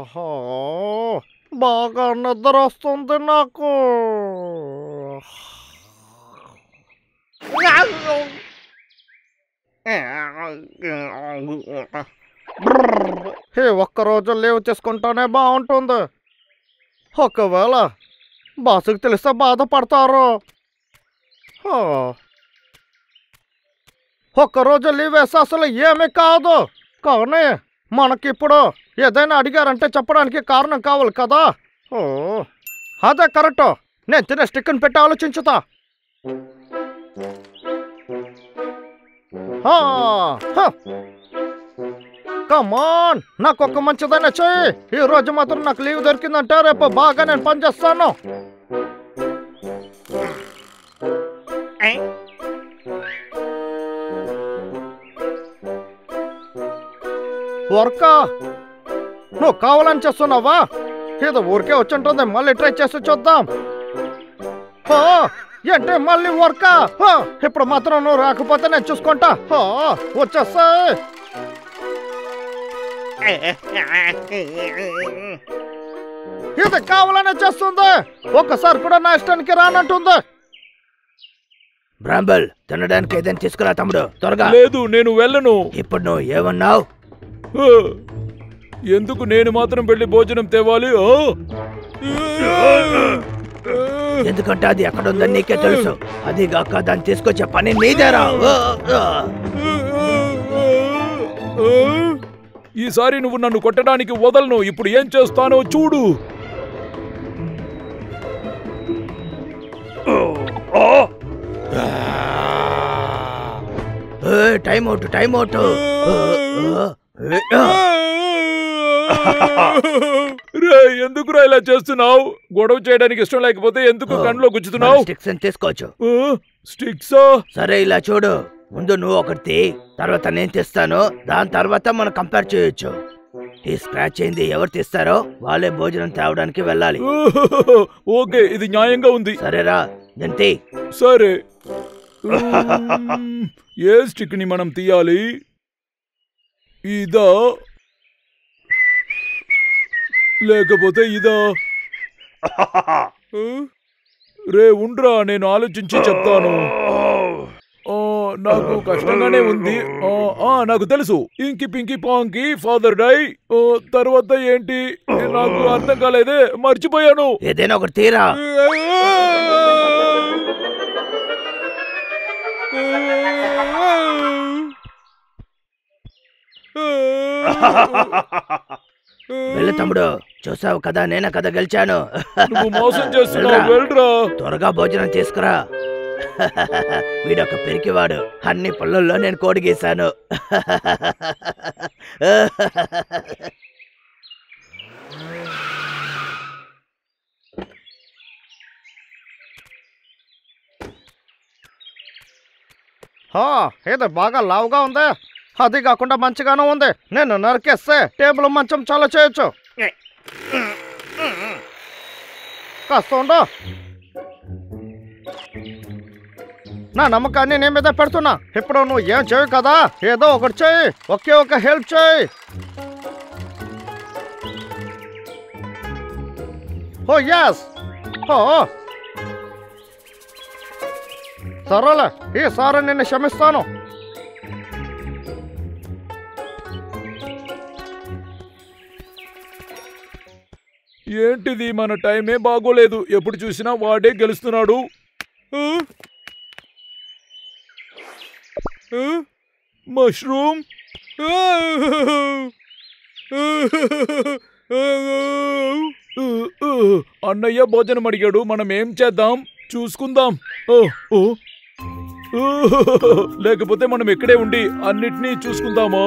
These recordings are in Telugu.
ఓహో బాగా నిద్ర వస్తుంది నాకు. ఒక్కరోజు లీవ్ తీసుకుంటానే బాగుంటుంది. ఒకవేళ బాసుకు తెలిస్తే బాధపడతారు. ఒక్కరోజు లీవ్ వేస్తే అసలు ఏమీ కాదు. కానీ మనకిప్పుడు ఏదైనా అడిగారంటే చెప్పడానికి కారణం కావాలి కదా. అదే కరెక్ట్. నేను తినే స్టిక్ని పెట్టి ఆలోచించుతా. కమాన్, నాకు ఒక మంచిదైనా చెయ్యి. ఈ రోజు మాత్రం నాకు లీవ్ దొరికిందంటే రేపు బాగా నేను పనిచేస్తాను. వర్కా, నువ్వు కావాలని చేస్తున్నావా? ఇది ఊరికే వచ్చుంటుంది. మళ్ళీ ట్రై చేసి చూద్దాం. ఏంటి మళ్ళీ వర్కా? ఇప్పుడు మాత్రం నువ్వు రాకపోతే నేను చూసుకుంటా. వచ్చేస్తా. ఇది కావాలనే చేస్తుంది. ఒక్కసారి కూడా నా ఇష్టానికి రానంటుంది. బ్రాంబల్, తినడానికి ఏదైనా తీసుకురా తమ్ముడు, త్వరగా. లేదు, నేను వెళ్ళను. ఇప్పుడు నువ్వు ఏమన్నావు? ఎందుకు నేను మాత్రం వెళ్ళి భోజనం తేవాలి? ఎందుకంటే అది ఎక్కడ ఉందని నీకే తెలుసు. అది కాక దాన్ని తీసుకొచ్చే పని నీదేరా. ఈసారి నువ్వు నన్ను కొట్టడానికి వదలను. ఇప్పుడు ఏం చేస్తానో చూడు. Time out, time out. రే, ఎందుకురా ఇలా చేస్తున్నావు? గొడవ చేయడానికి ఇష్టం లేకపోతే ఎందుకు కళ్ళలో గుచ్చుతున్నావు? స్టిక్స్ తీసుకోవచ్చు. స్టిక్సా? సరే, ఇలా చూడు. ముందు నువ్వు ఒకటి, తర్వాత నేను తీస్తాను. దాని తర్వాత మనం కంపేర్ చేయొచ్చు. ఈ స్క్రాచ్ అయింది ఎవరు తీస్తారో వాళ్ళే భోజనం తేవడానికి వెళ్ళాలి. ఓకే, ఇది న్యాయంగా ఉంది. సరేరా, దంతి. సరే, ఏ స్టిక్ ని మనం తీయాలి? ఇదా లేకపోతే ఇదా? రే ఉండ్రా, నేను ఆలోచించి చెప్తాను. నాకు కష్టంగానే ఉంది. నాకు తెలుసు. ఇంకి పింకి పాంకి ఫాదర్ డై. తర్వాత ఏంటి నాకు అర్థం కాలేదే, మర్చిపోయాను. ఏదైనా ఒకటి తీరా. వెళ్ళు తమ్ముడు, చూసావు కదా, నేనే కదా గెలిచాను. నువ్వు మోసం చేస్తున్నావు, వెళ్ళరా. త్వరగా భోజనం తీసుకురా. వీడొక పెరికివాడు. అన్ని పళ్ళల్లో నేను కోడి గీశాను. ఇది బాగా లావుగా ఉంది. అది కాకుండా మంచిగానే ఉంది. నేను నరికేస్తే టేబుల్ మంచం చాలా చేయొచ్చు. కాస్త ఉండు. నా నమ్మకాన్ని నీ మీద పెడుతున్నా. ఇప్పుడు నువ్వు ఏం చేయవు కదా, ఏదో ఒకటి చేయి. ఒకే ఒక హెల్ప్ చేయి. ఓ ఎస్. సరేలే, ఈసారి నిన్ను క్షమిస్తాను. ఏంటిది, మన టైమే బాగోలేదు. ఎప్పుడు చూసినా వాడే గెలుస్తున్నాడు. మష్రూమ్. అన్నయ్య భోజనం అడిగాడు. మనం ఏం చేద్దాం, చూసుకుందాం. లేకపోతే మనం ఇక్కడే ఉండి అన్నిటినీ చూసుకుందామా?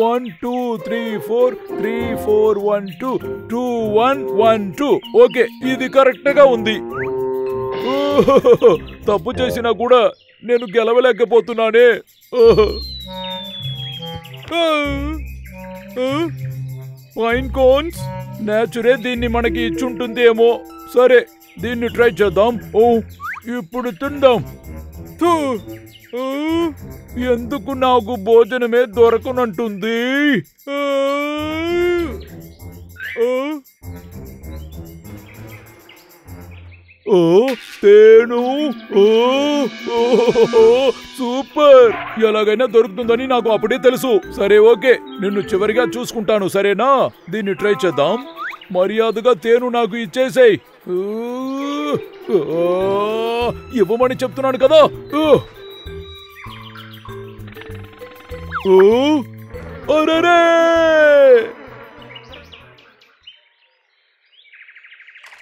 1 2 3 4 3 4 1 2 2 1 1 2. ఓకే, ఇది కరెక్ట్ గా ఉంది. తప్పు చేసినా కూడా నేను గెలవలేకపోతున్నానే. పైన్ కోన్స్ నేచురే దీన్ని మనకి ఇచ్చుంటుందేమో. సరే, దీన్ని ట్రై చేద్దాం. ఇప్పుడు తిందాం. థు. ఆ, ఎందుకు నాకు భోజనమే దొరకనంటుంది? ఆ, ఆ. ఓ తేను, ఓ సూపర్! ఎలాగైనా దొరుకుతుందని నాకు అప్పుడే తెలుసు. సరే ఓకే, నిన్ను చివరిగా చూసుకుంటాను, సరేనా? దీన్ని ట్రై చేద్దాం. మర్యాదగా తేను నాకు ఇచ్చేసేయ్. ఇవ్వమని చెప్తున్నాను కదా. అరెరే!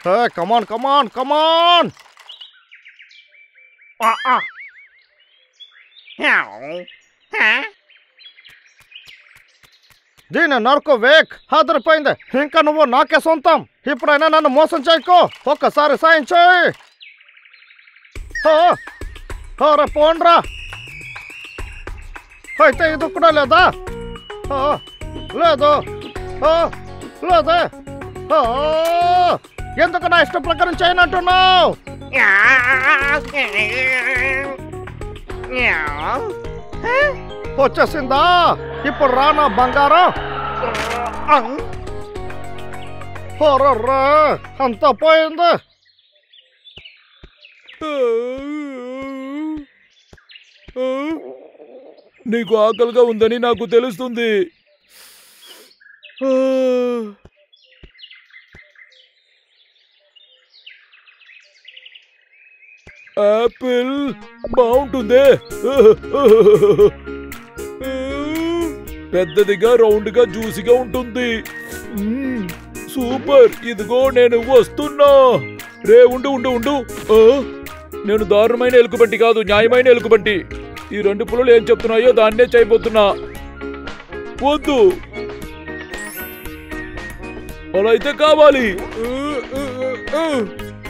Hey, come on, come on, come on! దీని నరకు వేక్ హాజరిపోయింది. ఇంకా నువ్వు నాకే సొంతం. ఇప్పుడైనా నన్ను మోసం చేయకు. ఒక్కసారి సాయం చేయి. రే పోండ్రా. అయితే ఇది కూడా లేదా? లేదు, లేదే. ఎందుకు నా ఇష్టం ప్రకారం చేయనంటున్నావు? వచ్చేసిందా? ఇప్పుడు రానా బంగారం? అంతా పోయింది. నీకు ఆకలిగా ఉందని నాకు తెలుస్తుంది. యాపిల్ బాగుంటుంది. పెద్దదిగా రౌండ్గా జ్యూసీగా ఉంటుంది. సూపర్! ఇదిగో నేను వస్తున్నా. రే ఉండు ఉండు ఉండు. నేను దారుణమైన ఎలుకబంటి కాదు, న్యాయమైన ఎలుకబంటి. ఈ రెండు పుల్లలు ఏం చెప్తున్నాయో దాన్నే చేయబోతున్నా. వద్దు, అలా అయితే కావాలి.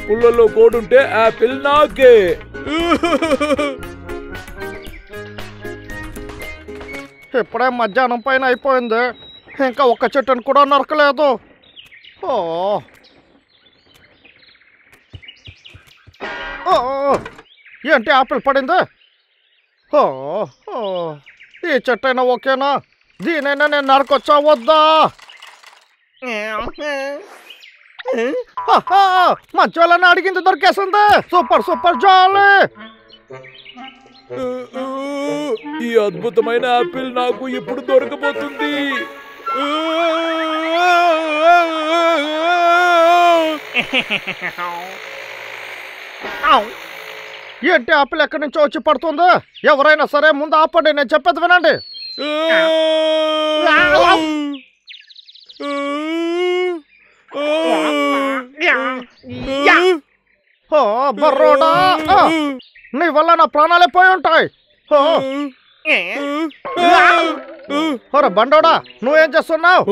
పుల్లల్లో కోడుంటే యాపిల్ నాకే. ఇప్పుడే మధ్యాహ్నం పైన అయిపోయింది. ఇంకా ఒక్క చెట్టును కూడా నరకలేదు. ఏంటి ఆపిల్ పడింది? ఈ చెట్టు అయినా ఓకేనా? దీనైనా నేను నరకొచ్చా వద్దా? మంచి వాళ్ళని అడిగింది దొరికేసింది. సూపర్ సూపర్ జాలీ. ఈ అద్భుతమైన యాపిల్ నాకు ఇప్పుడు దొరకబోతుంది. ఏంటి ఆపిల్ ఎక్కడి నుంచో వచ్చి పడుతుంది? ఎవరైనా సరే ముందు ఆపండి, నేను చెప్పేది వినండి. బర్రోడా, నీ వల్ల నా ప్రాణాలే పోయి ఉంటాయి. బండోడా, నువ్వేం చేస్తున్నావు?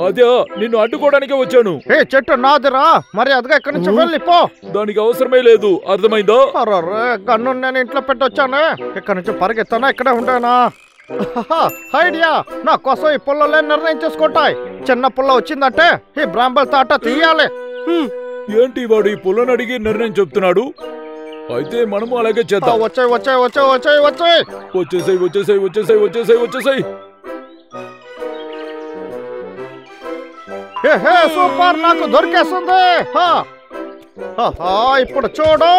అదే, నిన్ను అడ్డుకోవడానికి వచ్చాను. ఏ చెట్టు నాదిరా, మరి అదిగా ఇక్కడి నుంచి వెళ్ళిపో. దానికి అవసరమే లేదు, అర్థమైందో? గన్ను నేను ఇంట్లో పెట్టొచ్చాను. ఇక్కడి నుంచి పరిగెత్తానా, ఇక్కడే ఉంటానా? ఐడియా, నా కోసం ఈ పుల్లలే నిర్ణయం చేసుకుంటాయి. చిన్న పుల్ల వచ్చిందంటే ఈ బ్రాంబల్ తాట తీయాలి. ఏంటి వాడు ఈ పుల్లని అడిగి నిర్ణయం చెప్తున్నాడు? అయితే మనము అలాగే చేద్దాం. వచ్చాయి వచ్చాయి వచ్చాయి వచ్చాయి వచ్చాయి వచ్చేసాయి వచ్చేసాయి వచ్చేసాయి వచ్చేసాయి వచ్చేసాయి. సూపర్, నాకు దొరికేస్తుంది. ఇప్పుడు చూడు.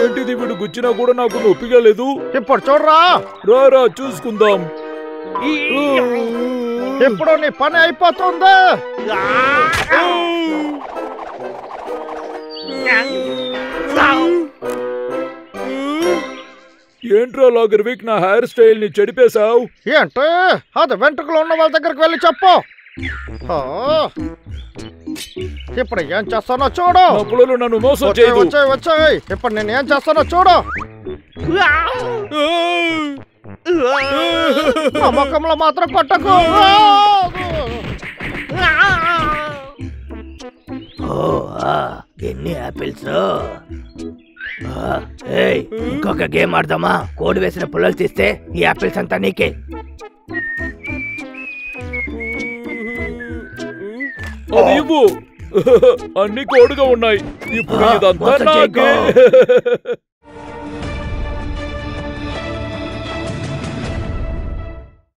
ఏంటిది, వీడు గుచ్చినా కూడా నాకు నొప్పిగా లేదు. ఇప్పుడు చూడరా. రారా చూసుకుందాం. ఇప్పుడు నీ పని అయిపోతుంది. ఏంట్రా లాగర్విక్, నా హెయిర్ స్టైల్ ని చెడిపేశావు. ఏంటి? అది వెంట్రుకలు ఉన్న వాళ్ళ దగ్గరికి వెళ్ళి చెప్పు. ఇప్పుడు ఏం చేస్తానో చూడు. పుల్లలు నన్ను మోసం చేయదు. వచ్చాయి వచ్చాయి. ఇప్పుడు నేను ఏం చేస్తానో చూడు. ముఖంలో మాత్రం కొట్టకు. ఎన్ని యాపిల్స్! ఇంకొక గేమ్ ఆడదామా? కోడి వేసిన పుల్లలు తీస్తే ఈ యాపిల్స్ అంతా నీకే. అది ఇవ్వు. అన్ని కోడుగా ఉన్నాయి. ఇప్పుడు ఆ, ఇదంతా మొత్తం నాకే. చేయకు.